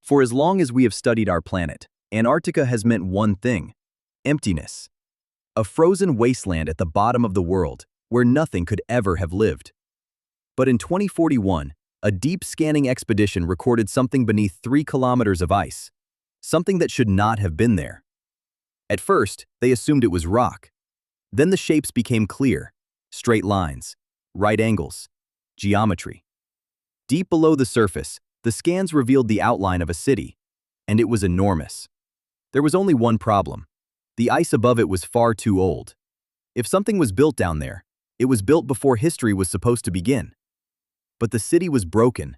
For as long as we have studied our planet, Antarctica has meant one thing: emptiness. A frozen wasteland at the bottom of the world, where nothing could ever have lived. But in 2041, a deep scanning expedition recorded something beneath 3 kilometers of ice, something that should not have been there. At first, they assumed it was rock. Then the shapes became clear: straight lines, right angles, geometry. Deep below the surface, the scans revealed the outline of a city, and it was enormous. There was only one problem: the ice above it was far too old. If something was built down there, it was built before history was supposed to begin. But the city was broken,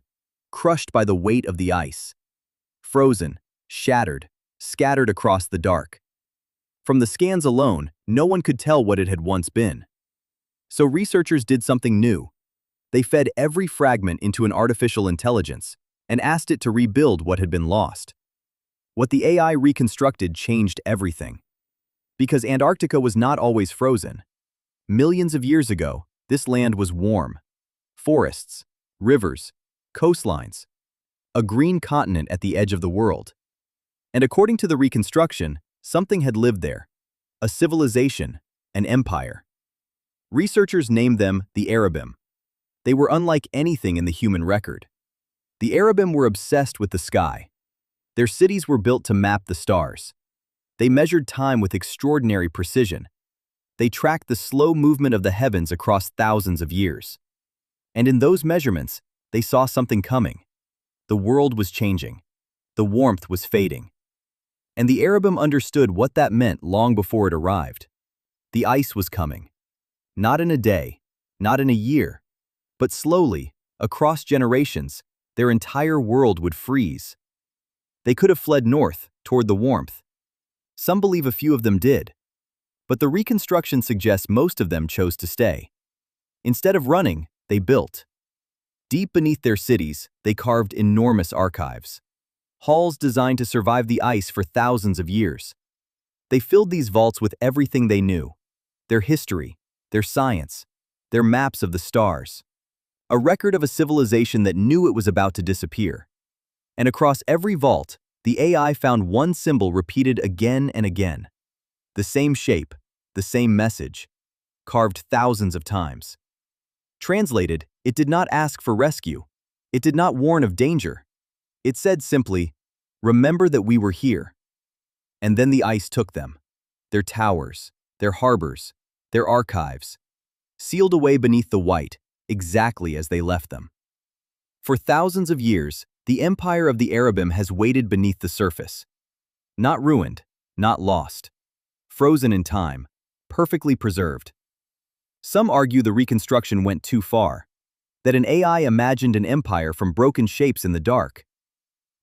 crushed by the weight of the ice. Frozen, shattered, scattered across the dark. From the scans alone, no one could tell what it had once been. So researchers did something new. They fed every fragment into an artificial intelligence and asked it to rebuild what had been lost. What the AI reconstructed changed everything. Because Antarctica was not always frozen. Millions of years ago, this land was warm. Forests, rivers, coastlines. A green continent at the edge of the world. And according to the reconstruction, something had lived there. A civilization, an empire. Researchers named them the Erebim. They were unlike anything in the human record. The Erebim were obsessed with the sky. Their cities were built to map the stars. They measured time with extraordinary precision. They tracked the slow movement of the heavens across thousands of years. And in those measurements, they saw something coming. The world was changing. The warmth was fading. And the Erebim understood what that meant long before it arrived. The ice was coming. Not in a day, not in a year, but slowly, across generations, their entire world would freeze. They could have fled north, toward the warmth. Some believe a few of them did. But the reconstruction suggests most of them chose to stay. Instead of running, they built. Deep beneath their cities, they carved enormous archives. Halls designed to survive the ice for thousands of years. They filled these vaults with everything they knew: their history, their science, their maps of the stars. A record of a civilization that knew it was about to disappear. And across every vault, the AI found one symbol repeated again and again. The same shape, the same message, carved thousands of times. Translated, it did not ask for rescue. It did not warn of danger. It said simply, "Remember that we were here." And then the ice took them. Their towers, their harbors, their archives, sealed away beneath the white, exactly as they left them. For thousands of years, the empire of the Erebim has waited beneath the surface. Not ruined, not lost. Frozen in time, perfectly preserved. Some argue the reconstruction went too far, that an AI imagined an empire from broken shapes in the dark.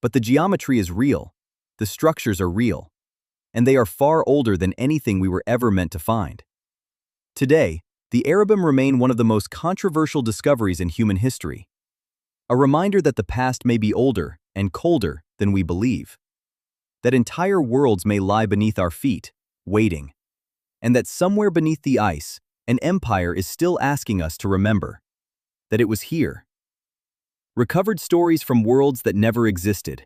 But the geometry is real, the structures are real, and they are far older than anything we were ever meant to find. Today, the Erebim remain one of the most controversial discoveries in human history. A reminder that the past may be older and colder than we believe. That entire worlds may lie beneath our feet, waiting. And that somewhere beneath the ice, an empire is still asking us to remember that it was here. Recovered stories from worlds that never existed.